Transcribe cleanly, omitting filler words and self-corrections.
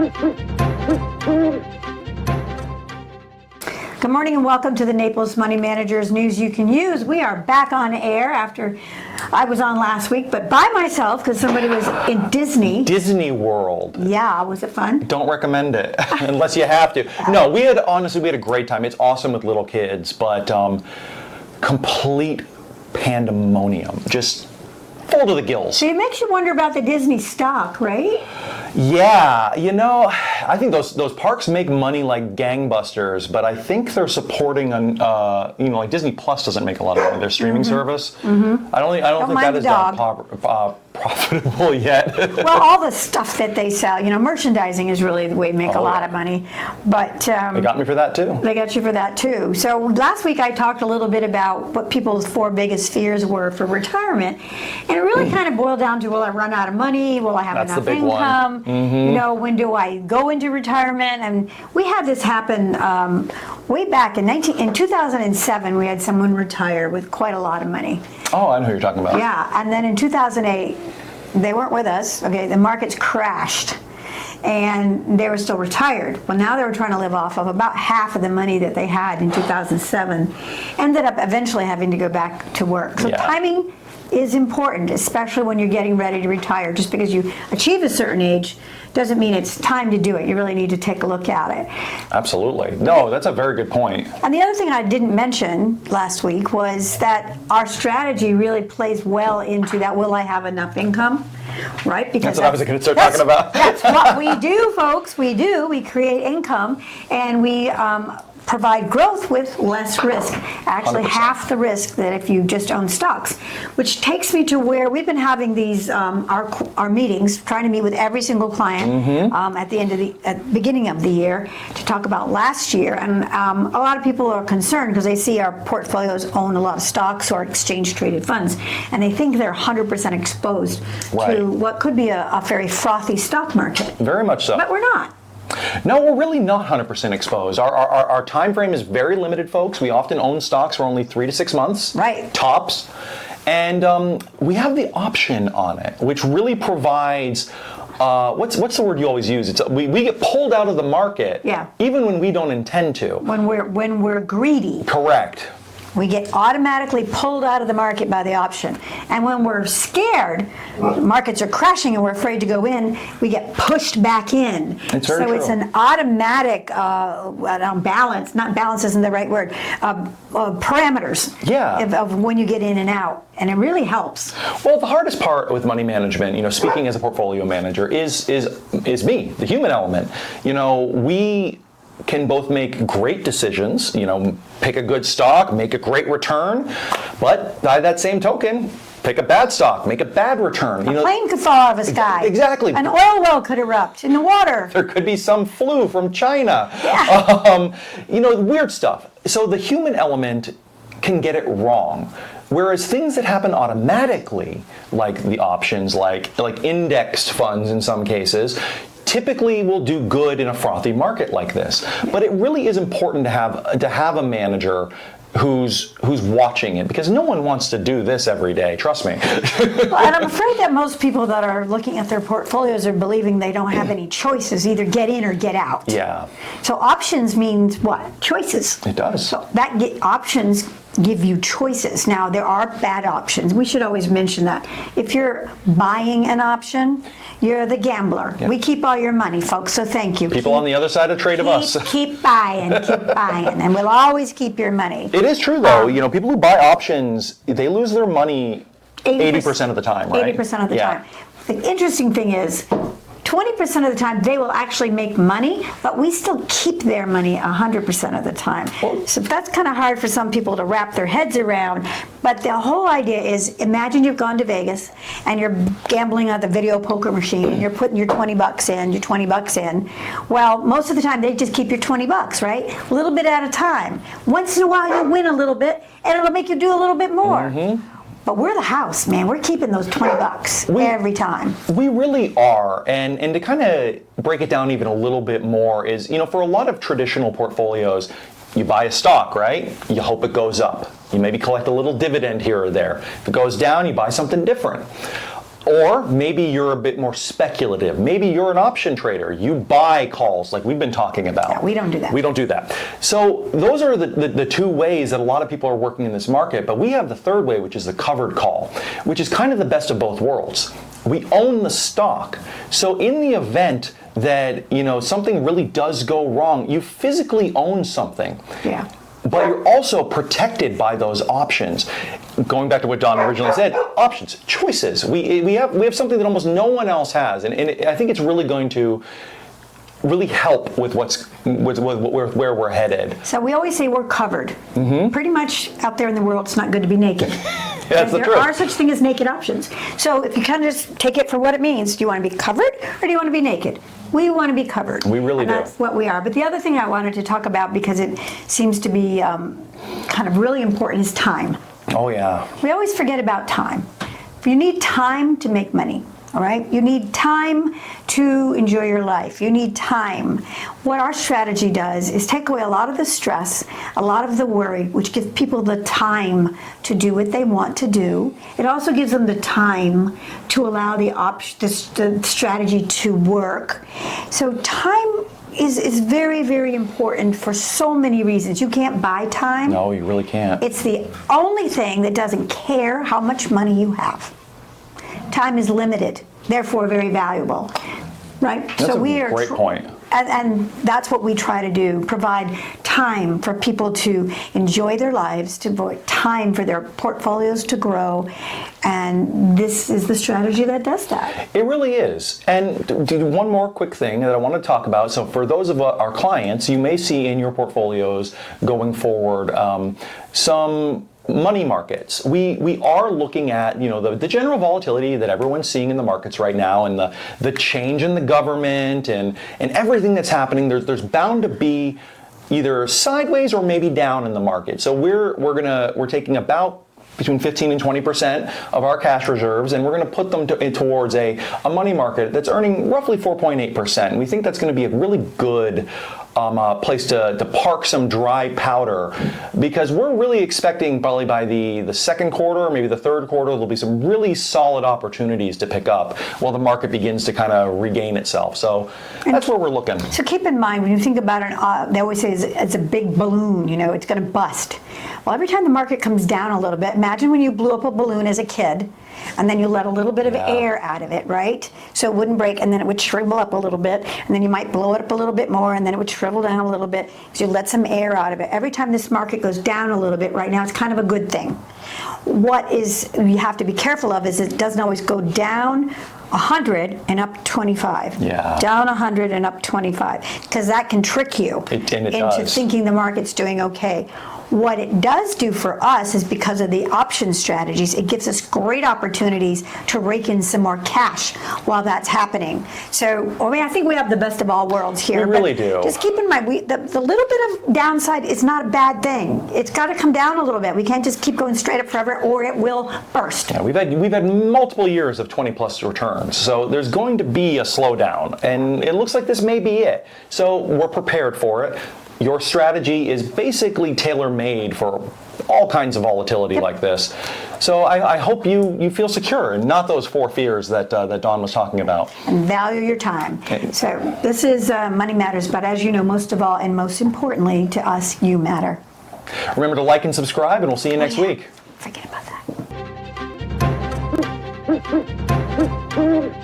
Good morning and welcome to the Naples Money Managers News You Can Use. We are back on air after I was on last week, but by myself because somebody was in Disney. Disney World. Yeah, was it fun? Don't recommend it unless you have to. No, we had a great time. It's awesome with little kids, but complete pandemonium. Just full to the gills. So it makes you wonder about the Disney stock, right? Yeah, I think those parks make money like gangbusters, but I think they're supporting like Disney Plus doesn't make a lot of money. Their streaming service. I don't think that is that profitable yet. Well, all the stuff that they sell, merchandising is really the way to make a lot of money. But they got me for that too. They got you for that too. So last week I talked a little bit about what people's 4 biggest fears were for retirement, and it really kind of boiled down to: will I run out of money? Will I have enough income? When do I go into retirement? And we had this happen way back in 2007. We had someone retire with quite a lot of money. Oh, I know who you're talking about. Yeah, and then in 2008, they weren't with us. Okay, the markets crashed, and they were still retired. Well, now they were trying to live off of about half of the money that they had in 2007. Ended up eventually having to go back to work. So timing is important, especially when you're getting ready to retire. Just because you achieve a certain age doesn't mean it's time to do it. You really need to take a look at it. Absolutely. No, that's a very good point. And the other thing I didn't mention last week was that our strategy really plays well into that: will I have enough income? Right? Because that's what I was going to start talking about. That's what we do, folks. We do. We create income, and we provide growth with less risk. Actually, 100%. Half the risk that if you just own stocks. Which takes me to where we've been having these our meetings, trying to meet with every single client at the beginning of the year to talk about last year. And a lot of people are concerned because they see our portfolios own a lot of stocks or exchange traded funds, and they think they're 100% exposed to what could be a very frothy stock market. Very much so. But we're not. No, we're really not 100% exposed. Our time frame is very limited, folks. We often own stocks for only 3 to 6 months, tops. And we have the option on it, which really provides, what's the word you always use? We get pulled out of the market, even when we don't intend to. When we're greedy. Correct. We get automatically pulled out of the market by the option. And when we're scared, markets are crashing and we're afraid to go in, we get pushed back in. It's very true. It's an automatic balance, not balance isn't the right word, parameters of when you get in and out. And it really helps. Well, the hardest part with money management, speaking as a portfolio manager, is me, the human element. We can both make great decisions, pick a good stock, make a great return, but by that same token, pick a bad stock, make a bad return. A plane could fall out of the sky. Exactly. An oil well could erupt in the water. There could be some flu from China. Weird stuff. So the human element can get it wrong. Whereas things that happen automatically, like the options, like indexed funds in some cases, typically will do good in a frothy market like this. But it really is important to have a manager who's watching it, because no one wants to do this every day, trust me. Well, and I'm afraid that most people that are looking at their portfolios are believing they don't have any choices, either get in or get out. Yeah. So options means what? Choices. It does. So options give you choices. Now, there are bad options. We should always mention that. If you're buying an option, you're the gambler. We keep all your money, folks, so thank you. People on the other side of trade of us. Keep buying, and we'll always keep your money. It is true, though. People who buy options, they lose their money 80% of the time, right? 80% of the time. The interesting thing is, 20% of the time they will actually make money, but we still keep their money 100% of the time. So that's kind of hard for some people to wrap their heads around. But the whole idea is, imagine you've gone to Vegas and you're gambling on the video poker machine and you're putting your 20 bucks in. Well, most of the time they just keep your 20 bucks, right? A little bit at a time. Once in a while you win a little bit and it'll make you do a little bit more. But we're the house, man. We're keeping those 20 bucks every time. We really are. And to kind of break it down even a little bit more is, for a lot of traditional portfolios, you buy a stock, right? You hope it goes up. You maybe collect a little dividend here or there. If it goes down, you buy something different. Or maybe you're a bit more speculative. Maybe you're an option trader. You buy calls like we've been talking about. Yeah, we don't do that. We don't do that. So those are the two ways that a lot of people are working in this market. But we have the third way, which is the covered call, which is kind of the best of both worlds. We own the stock. So in the event that something really does go wrong, you physically own something. Yeah. But you're also protected by those options. Going back to what Don originally said, options, choices. We have something that almost no one else has, and I think it's really going to really help with where we're headed. So we always say we're covered. Mm-hmm. Pretty much out there in the world, it's not good to be naked. That's the there truth. are such thing as naked options. So if you kind of just take it for what it means, do you want to be covered or do you want to be naked? We want to be covered. We really do. That's what we are. But the other thing I wanted to talk about, because it seems to be kind of really important, is time. Oh yeah. We always forget about time. You need time to make money. All right? You need time to enjoy your life. You need time. What our strategy does is take away a lot of the stress, a lot of the worry, which gives people the time to do what they want to do. It also gives them the time to allow the strategy to work. So time is very, very important for so many reasons. You can't buy time. No, you really can't. It's the only thing that doesn't care how much money you have. Time is limited, therefore very valuable, right? That's a great point. And that's what we try to do, provide time for people to enjoy their lives, to provide time for their portfolios to grow, and this is the strategy that does that. It really is. And do one more quick thing that I want to talk about. So for those of our clients, you may see in your portfolios going forward some money markets. We are looking at the general volatility that everyone's seeing in the markets right now, and the change in the government and everything that's happening. There's bound to be either sideways or maybe down in the market. So we're taking about between 15 and 20% of our cash reserves, and we're going to put them towards a money market that's earning roughly 4.8%. And we think that's going to be a really good place to park some dry powder, because we're really expecting probably by the second quarter or maybe the third quarter there'll be some really solid opportunities to pick up while the market begins to kind of regain itself. So that's where we're looking. So keep in mind, when you think about it, they always say it's a big balloon, it's going to bust. Well, every time the market comes down a little bit, imagine when you blew up a balloon as a kid, and then you let a little bit of air out of it, right? So it wouldn't break, and then it would shrivel up a little bit, and then you might blow it up a little bit more, and then it would shrivel down a little bit, so you let some air out of it. Every time this market goes down a little bit right now, it's kind of a good thing. What you have to be careful of is it doesn't always go down 100 and up 25. Yeah. Down 100 and up 25, because that can trick you into thinking the market's doing okay. What it does do for us is, because of the option strategies, it gives us great opportunities to rake in some more cash while that's happening. So, I think we have the best of all worlds here. We really do. Just keep in mind, the little bit of downside is not a bad thing. It's got to come down a little bit. We can't just keep going straight up forever, or it will burst. Yeah, we've had multiple years of 20+ returns, so there's going to be a slowdown, and it looks like this may be it. So we're prepared for it. Your strategy is basically tailor-made for all kinds of volatility like this. So I hope you feel secure and not those 4 fears that Dawn was talking about. And value your time. Okay. So this is Money Matters, but as you know, most of all and most importantly to us, you matter. Remember to like and subscribe, and we'll see you next week. Forget about that.